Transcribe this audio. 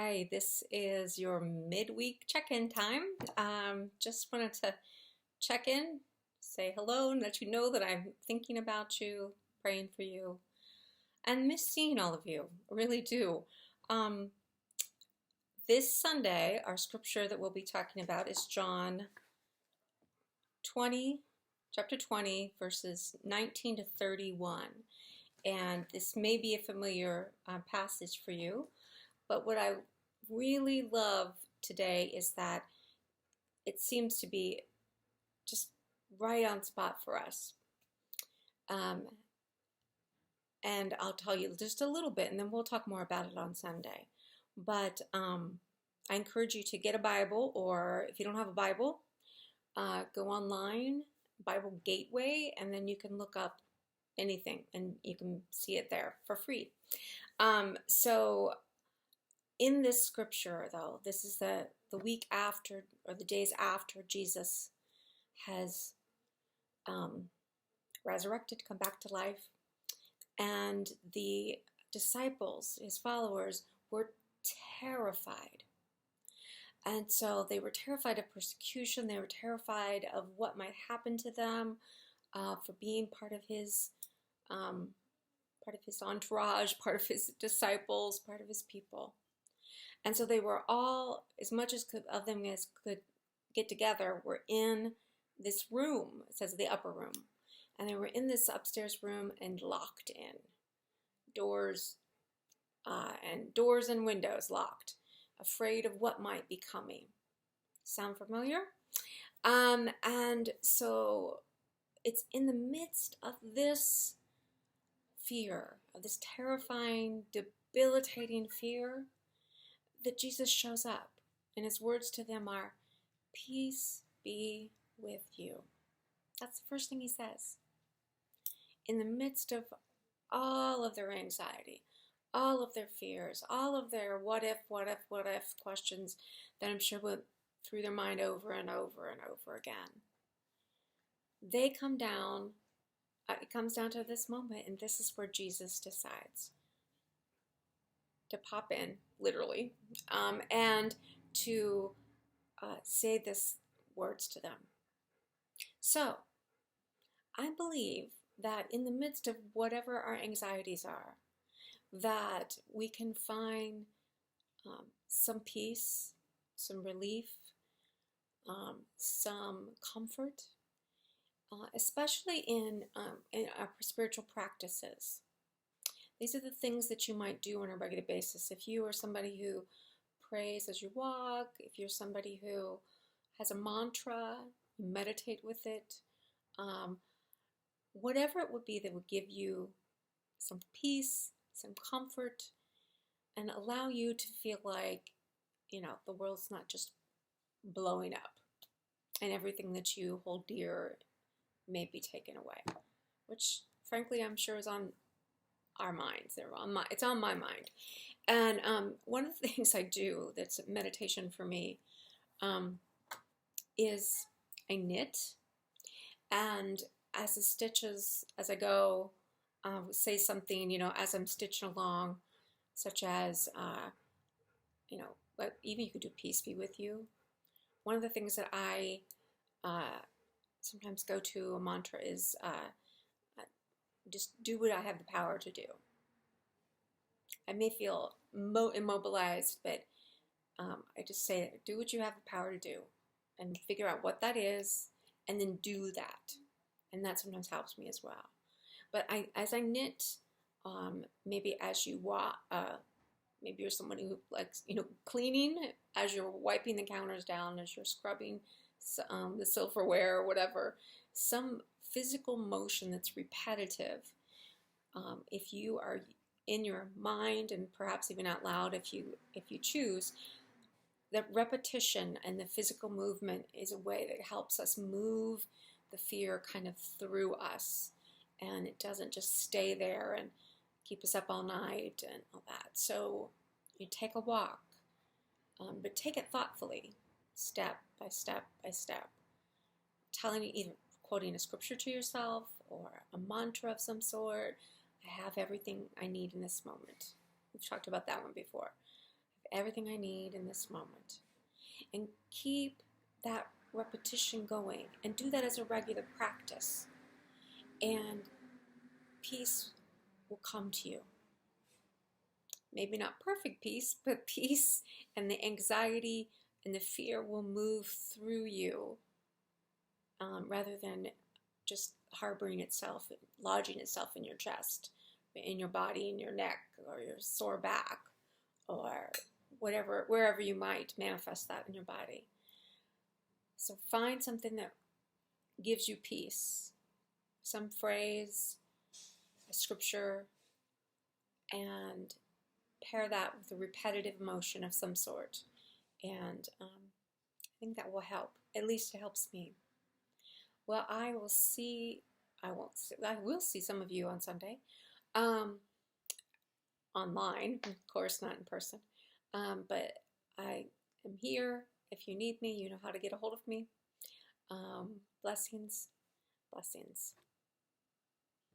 Hi, this is your midweek check-in time. Just wanted to check in, say hello, and let you know that I'm thinking about you, praying for you, and miss seeing all of you. I really do. Um, this Sunday, our scripture that we'll be talking about is John 20, chapter 20, verses 19 to 31. And this may be a familiar passage for you. But what I really love today is that it seems to be just right on spot for us. And I'll tell you just a little bit, and then we'll talk more about it on Sunday. But I encourage you to get a Bible, or if you don't have a Bible, go online, Bible Gateway, and then you can look up anything, and you can see it there for free. So in this scripture, though, this is the week after, or the days after Jesus has resurrected, come back to life, and the disciples, his followers, were terrified. And so they were terrified of persecution. They were terrified of what might happen to them for being part of his entourage, part of his disciples, part of his people. And so they were all, as much as of them as could get together, were in this room. It says the upper room. And they were in this upstairs room and locked in. Doors and windows locked, afraid of what might be coming. Sound familiar? And so it's in the midst of this fear, of this terrifying, debilitating fear, that Jesus shows up, and his words to them are, "Peace be with you." That's the first thing he says. In the midst of all of their anxiety, all of their fears, all of their what if questions that I'm sure went through their mind over and over and over again, they come down, it comes down to this moment, and this is where Jesus decides to pop in, literally, and to say these words to them. So, I believe that in the midst of whatever our anxieties are, that we can find some peace, some relief, some comfort, especially in our spiritual practices. These are the things that you might do on a regular basis. If you are somebody who prays as you walk, if you're somebody who has a mantra, you meditate with it, whatever it would be that would give you some peace, some comfort, and allow you to feel like, the world's not just blowing up and everything that you hold dear may be taken away, which frankly I'm sure is on our minds. It's on my mind. And one of the things I do that's meditation for me is I knit, and as I go, say something, as I'm stitching along, such as, but even you could do peace be with you. One of the things that I sometimes go to, a mantra, is just do what I have the power to do. I may feel immobilized, but I just say, do what you have the power to do, and figure out what that is, and then do that. And that sometimes helps me as well. But as I knit, maybe as you walk, maybe you're someone who likes, cleaning, as you're wiping the counters down, as you're scrubbing the silverware or whatever, some physical motion that's repetitive. If you are in your mind, and perhaps even out loud if you choose, that repetition and the physical movement is a way that helps us move the fear kind of through us, and it doesn't just stay there and keep us up all night and all that. So you take a walk, but take it thoughtfully, step by step by step, either quoting a scripture to yourself or a mantra of some sort. I have everything I need in this moment. We've talked about that one before. everything I need in this moment. And keep that repetition going and do that as a regular practice. And peace will come to you. Maybe not perfect peace, but peace, and the anxiety and the fear will move through you rather than just harboring itself, lodging itself in your chest, in your body, in your neck, or your sore back, or whatever, wherever you might manifest that in your body. So find something that gives you peace, some phrase, a scripture, and pair that with a repetitive motion of some sort. And I think that will help. At least it helps me. Well, I will see some of you on Sunday. Online, of course, not in person. But I am here. If you need me, you know how to get a hold of me. Blessings, blessings.